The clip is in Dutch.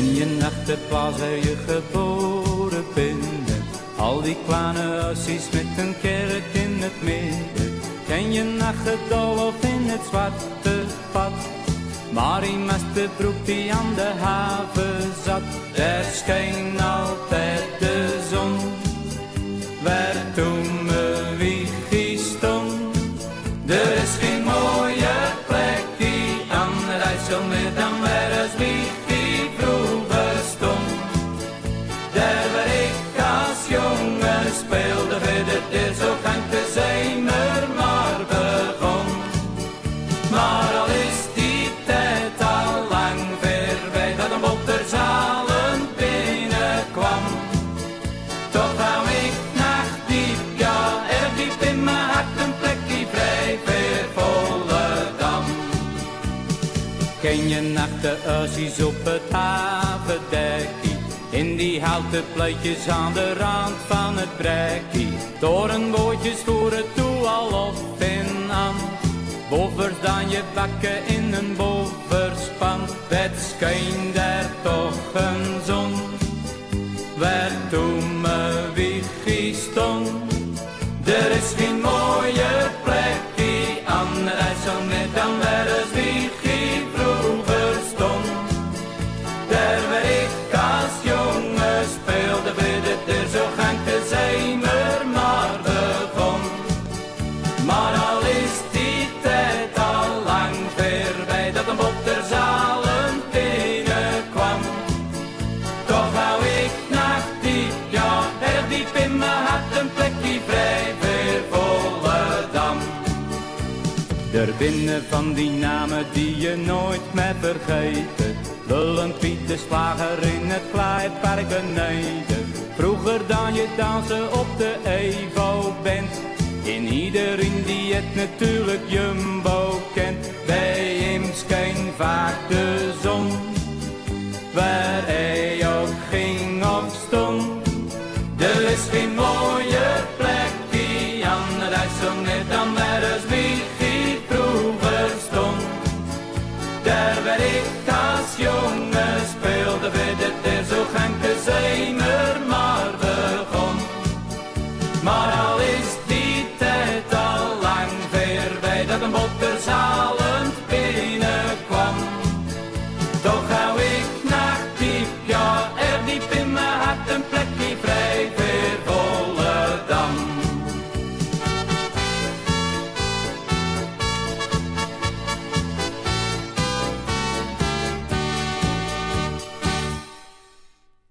Ken je nog de plaats waar je geboren bent? Al die kleine huisjes met een kerk in het midden. Ken je nog het doolhof in het zwarte pad? Maar in Mesterbroek die aan de haven zat, daar scheen altijd de zon. Waar toen me wiegje stond. Er is geen mooie plekje aan de IJssel meer dan waar als wiegje vroeger stond. Daar waar ik als jongen speelde, verder dit zo gang de zeemer maar begon. Maar al is die tijd al lang voorbij dat een botterzalen binnenkwam. Toch hou ik nacht diep, ja, erg diep in mijn hart een plekje vrij voor Volendam. Ken je nog de huisjes op het havendekkie? In die houten pleitjes aan de rand van het brekkie. Torenbootjes voeren toe al op en aan. Bovers dan je bakken in een boverspan. Het scheen daar toch een zon. Waar toen me wiegje stond. Er is geen mooie plekje aan de IJssel meer dan waar het wiegje vroeger stond. Daar waar ik als jongen speelde, werd er zo gang de zeemer maar begon. Maar al is die tijd al lang voorbij dat een botterzalen binnenkwam. Toch hou ik nacht diep, ja, erg diep in mijn hart een plekje vrij voor Volendam. Er binnen van die namen die je nooit meer vergeten. Willem Piet de Slager in het Kleipark beneden. Vroeger dan je dansen op de Evo bent. In iedereen die het natuurlijk Jumbo kent. Bij hem scheen vaak de zon. Waar hij ook ging of stond. Er is geen mooie plekje aan de IJssel meer